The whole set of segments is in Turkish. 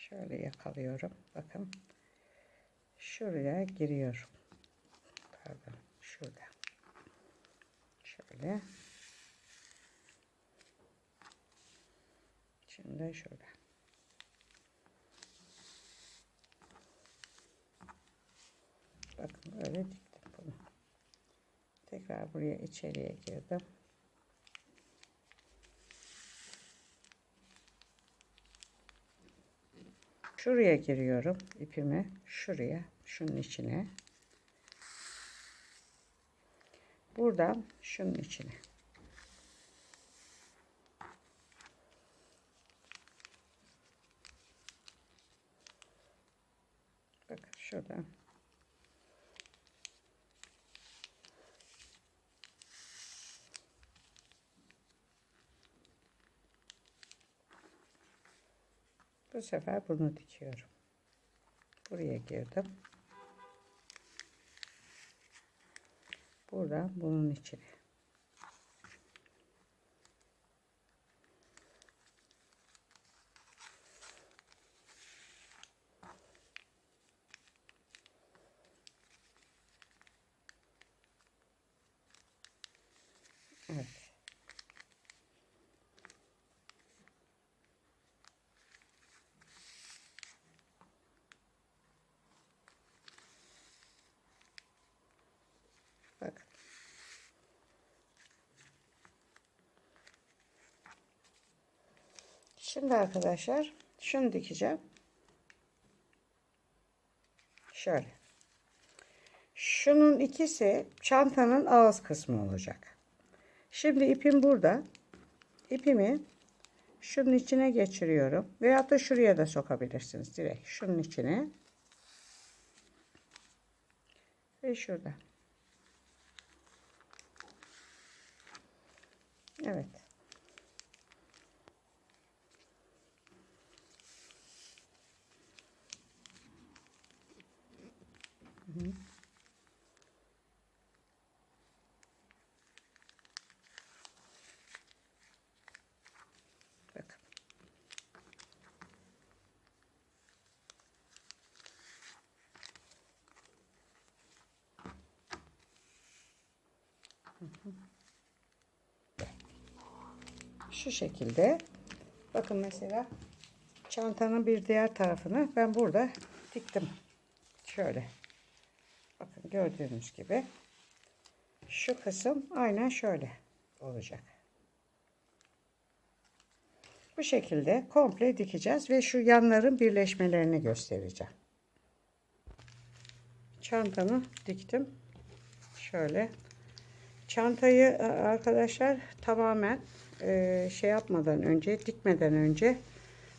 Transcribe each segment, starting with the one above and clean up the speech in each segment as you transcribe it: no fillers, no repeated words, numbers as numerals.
Şöyle yakalıyorum. Bakın. Şuraya giriyorum. Pardon. Şurada. Şöyle. Şimdi şurada. Bakın böyle diktim bunu. Tekrar buraya içeriye girdim. Şuraya giriyorum ipimi. Şuraya. Şunun içine. Buradan şunun içine. Bakın şuradan. Bu sefer bunu dikiyorum. Buraya girdim. Buradan bunun içine. Evet. Bakın. Şimdi arkadaşlar şunu dikeceğim. Şöyle. Şunun ikisi çantanın ağız kısmı olacak. Şimdi ipim burada. İpimi şunun içine geçiriyorum. Veyahut da şuraya da sokabilirsiniz. Direkt şunun içine. Ve şurada. Evet. Hı. Bakın. Şu şekilde. Bakın mesela çantanın bir diğer tarafını ben burada diktim. Şöyle. Bakın gördüğünüz gibi. Şu kısım aynen şöyle olacak. Bu şekilde komple dikeceğiz ve şu yanların birleşmelerini göstereceğim. Çantamı diktim. Şöyle. Çantayı arkadaşlar tamamen şey yapmadan önce, dikmeden önce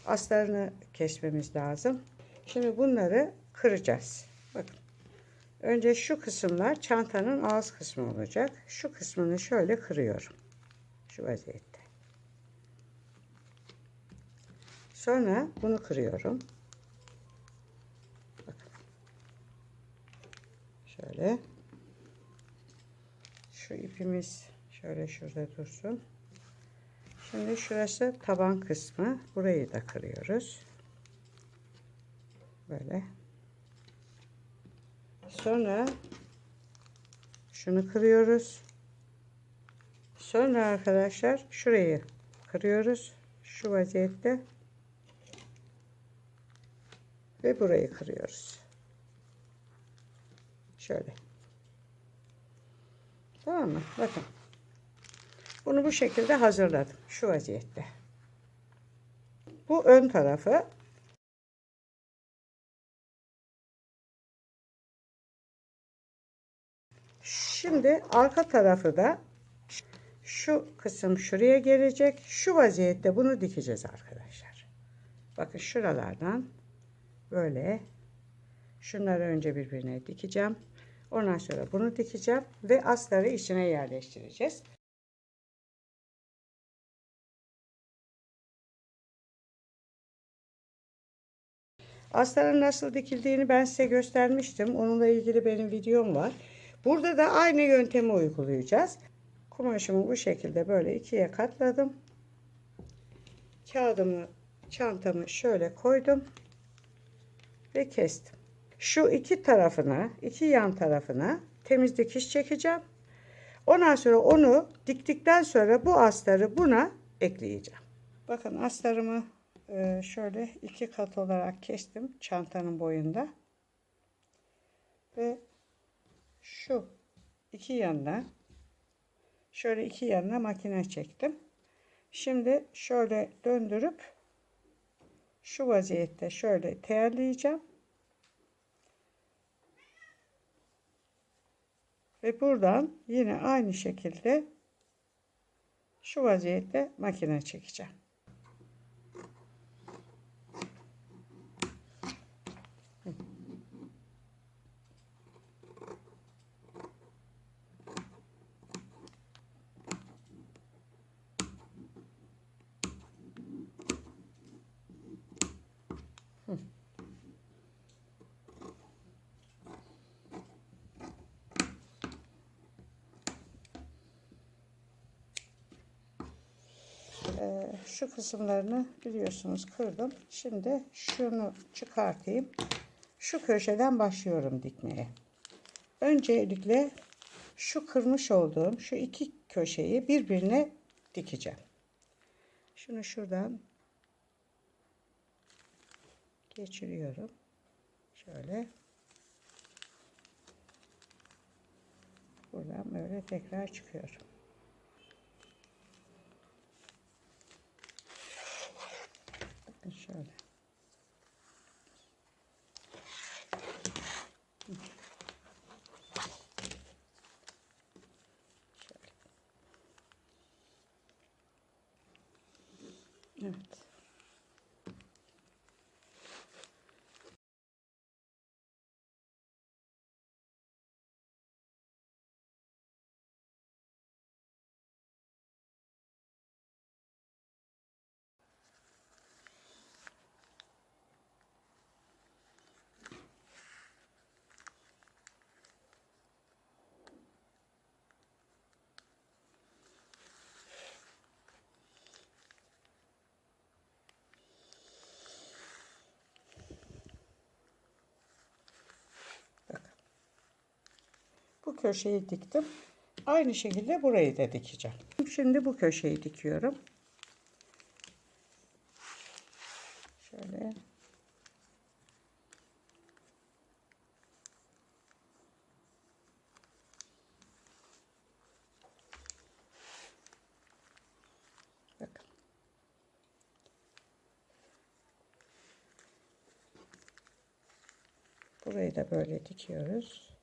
astarını kesmemiz lazım. Şimdi bunları kıracağız. Bakın. Önce şu kısımlar çantanın ağız kısmı olacak. Şu kısmını şöyle kırıyorum. Şu vaziyette. Sonra bunu kırıyorum. Bakın. Şöyle. Şu ipimiz şöyle şurada dursun. Şimdi şurası taban kısmı. Burayı da kırıyoruz. Böyle. Sonra şunu kırıyoruz. Sonra arkadaşlar şurayı kırıyoruz. Şu vaziyette. Ve burayı kırıyoruz. Şöyle. Tamam mı? Bakın. Bunu bu şekilde hazırladım. Şu vaziyette. Bu ön tarafı. Şimdi arka tarafı da şu kısım şuraya gelecek. Şu vaziyette bunu dikeceğiz arkadaşlar. Bakın şuralardan böyle şunları önce birbirine dikeceğim. Ondan sonra bunu dikeceğim ve astarı içine yerleştireceğiz. Astarın nasıl dikildiğini ben size göstermiştim. Onunla ilgili benim videom var. Burada da aynı yöntemi uygulayacağız. Kumaşımı bu şekilde böyle ikiye katladım. Kağıdımı, çantamı şöyle koydum. ve kestim. Şu iki tarafına, iki yan tarafına temiz dikiş çekeceğim. Ondan sonra onu diktikten sonra bu astarı buna ekleyeceğim. Bakın astarımı şöyle iki kat olarak kestim çantanın boyunda. Ve şu iki yanına şöyle iki yanına makine çektim. Şimdi şöyle döndürüp şu vaziyette şöyle teyarlayacağım. Ve buradan yine aynı şekilde şu vaziyette makine çekeceğim. Şu kısımlarını biliyorsunuz kırdım. Şimdi şunu çıkartayım. Şu köşeden başlıyorum dikmeye. Öncelikle şu kırmış olduğum şu iki köşeyi birbirine dikeceğim. Şunu şuradan geçiriyorum. Şöyle. Buradan böyle tekrar çıkıyorum. Bakın şöyle. Evet. Bakın. Bu köşeyi diktim. Aynı şekilde burayı da dikeceğim. Şimdi bu köşeyi dikiyorum. Şöyle. Bakın. Burayı da böyle dikiyoruz.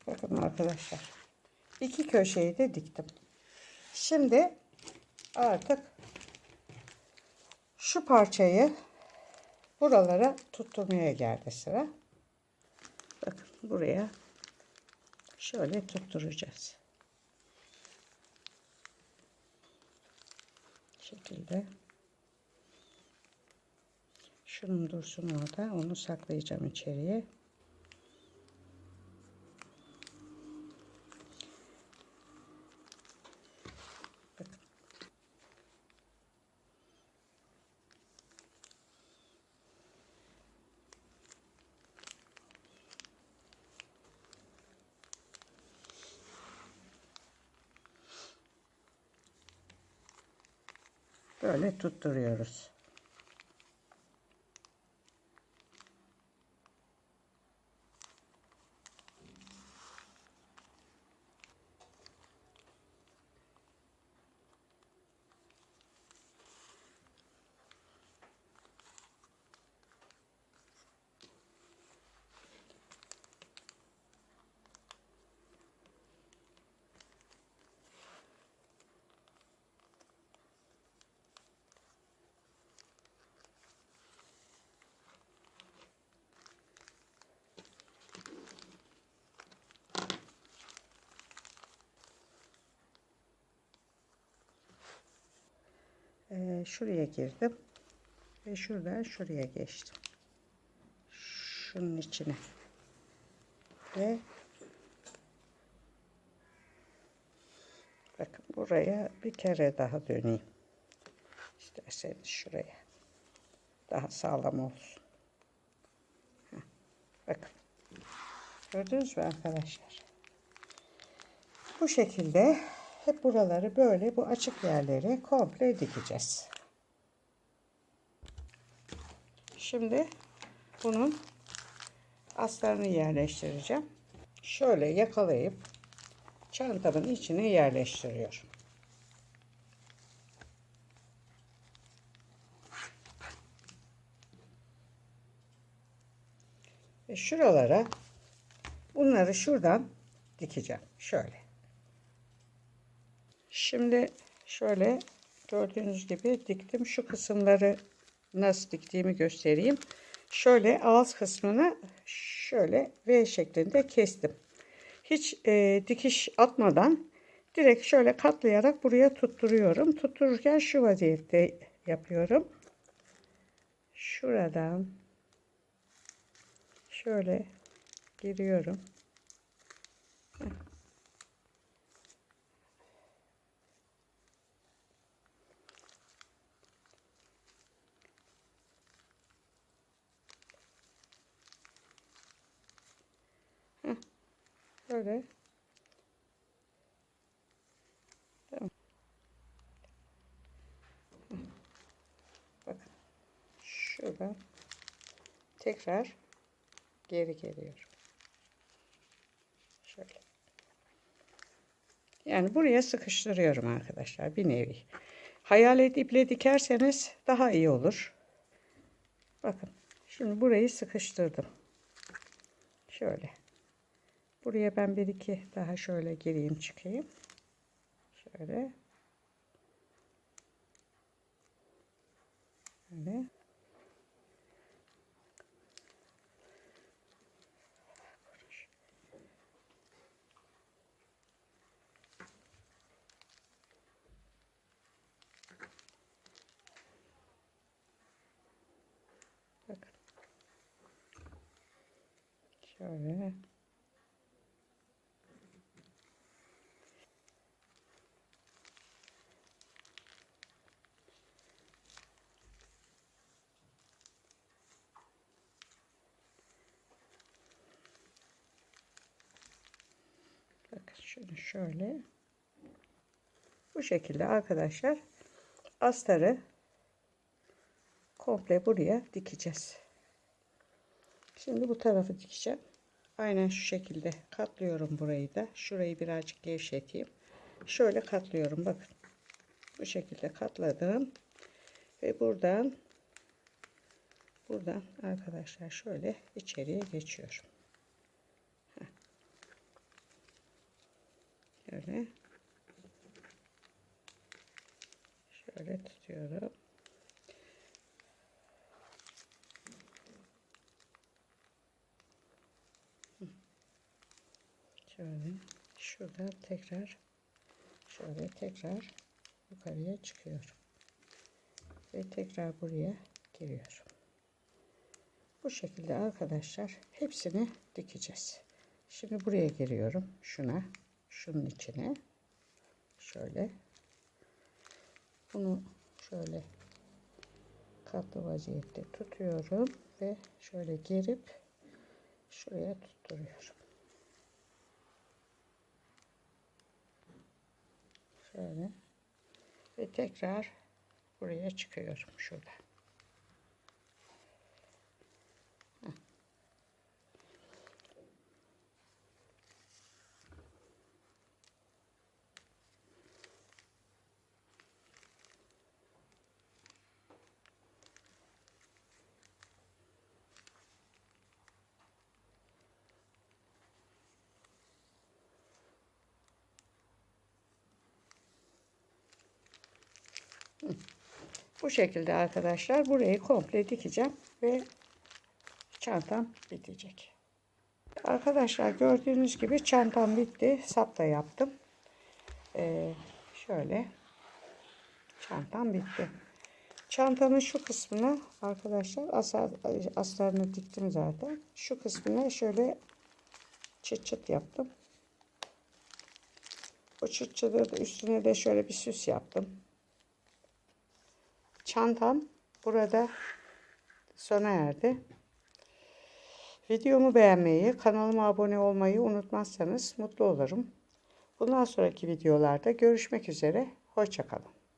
Bakın arkadaşlar. İki köşeyi de diktim. Şimdi artık şu parçayı buralara tutturmaya geldi sıra. Bakın buraya şöyle tutturacağız. Bu şekilde. Şunun dursun orada. Onu saklayacağım içeriye. Bakın. Böyle tutturuyoruz. Şuraya girdim ve şuradan şuraya geçtim. Şunun içine ve bakın buraya bir kere daha döneyim. İsterseniz şuraya daha sağlam olsun. Bakın gördünüz mü arkadaşlar? Bu şekilde hep buraları böyle bu açık yerleri komple dikeceğiz. Şimdi bunun astarını yerleştireceğim. Şöyle yakalayıp çantamın içine yerleştiriyorum. Ve şuralara bunları şuradan dikeceğim. Şöyle. Şimdi şöyle gördüğünüz gibi diktim. Şu kısımları nasıl diktiğimi göstereyim. Şöyle ağız kısmını şöyle V şeklinde kestim. Hiç dikiş atmadan direkt şöyle katlayarak buraya tutturuyorum. Tuttururken şu vaziyette yapıyorum. Şuradan şöyle giriyorum. Böyle. Tamam. Bakın. Şuradan tekrar geri geliyorum. Şöyle. Yani buraya sıkıştırıyorum arkadaşlar bir nevi. Hayalet iple dikerseniz daha iyi olur. Bakın. Şimdi burayı sıkıştırdım. Şöyle. Buraya ben bir iki daha şöyle gireyim çıkayım. Şöyle. Böyle. Bakın. Şöyle. Bakın şunu şöyle. Bu şekilde arkadaşlar astarı komple buraya dikeceğiz. Şimdi bu tarafı dikeceğim. Aynen şu şekilde katlıyorum burayı da. Şurayı birazcık gevşeteyim. Şöyle katlıyorum bakın. Bu şekilde katladım. Ve buradan arkadaşlar şöyle içeriye geçiyorum. Şöyle. Şöyle tutuyorum. Şöyle. Şurada tekrar şöyle tekrar yukarıya çıkıyorum. Ve tekrar buraya giriyorum. Bu şekilde arkadaşlar hepsini dikeceğiz. Şimdi buraya giriyorum. Şunun içine. Şöyle. Bunu şöyle katlı vaziyette tutuyorum ve şöyle gerip şuraya tutturuyorum. Şöyle ve tekrar buraya çıkıyorum şurada. Bu şekilde arkadaşlar burayı komple dikeceğim ve çantam bitecek. Arkadaşlar gördüğünüz gibi çantam bitti. Sap da yaptım. Şöyle Çantam bitti. Çantanın şu kısmını arkadaşlar aslarını diktim zaten. Şu kısmına şöyle çıt çıt yaptım. O çıt çıtı da üstüne de şöyle bir süs yaptım. Çantam burada sona erdi. Videomu beğenmeyi, kanalıma abone olmayı unutmazsanız mutlu olurum. Bundan sonraki videolarda görüşmek üzere. Hoşça kalın.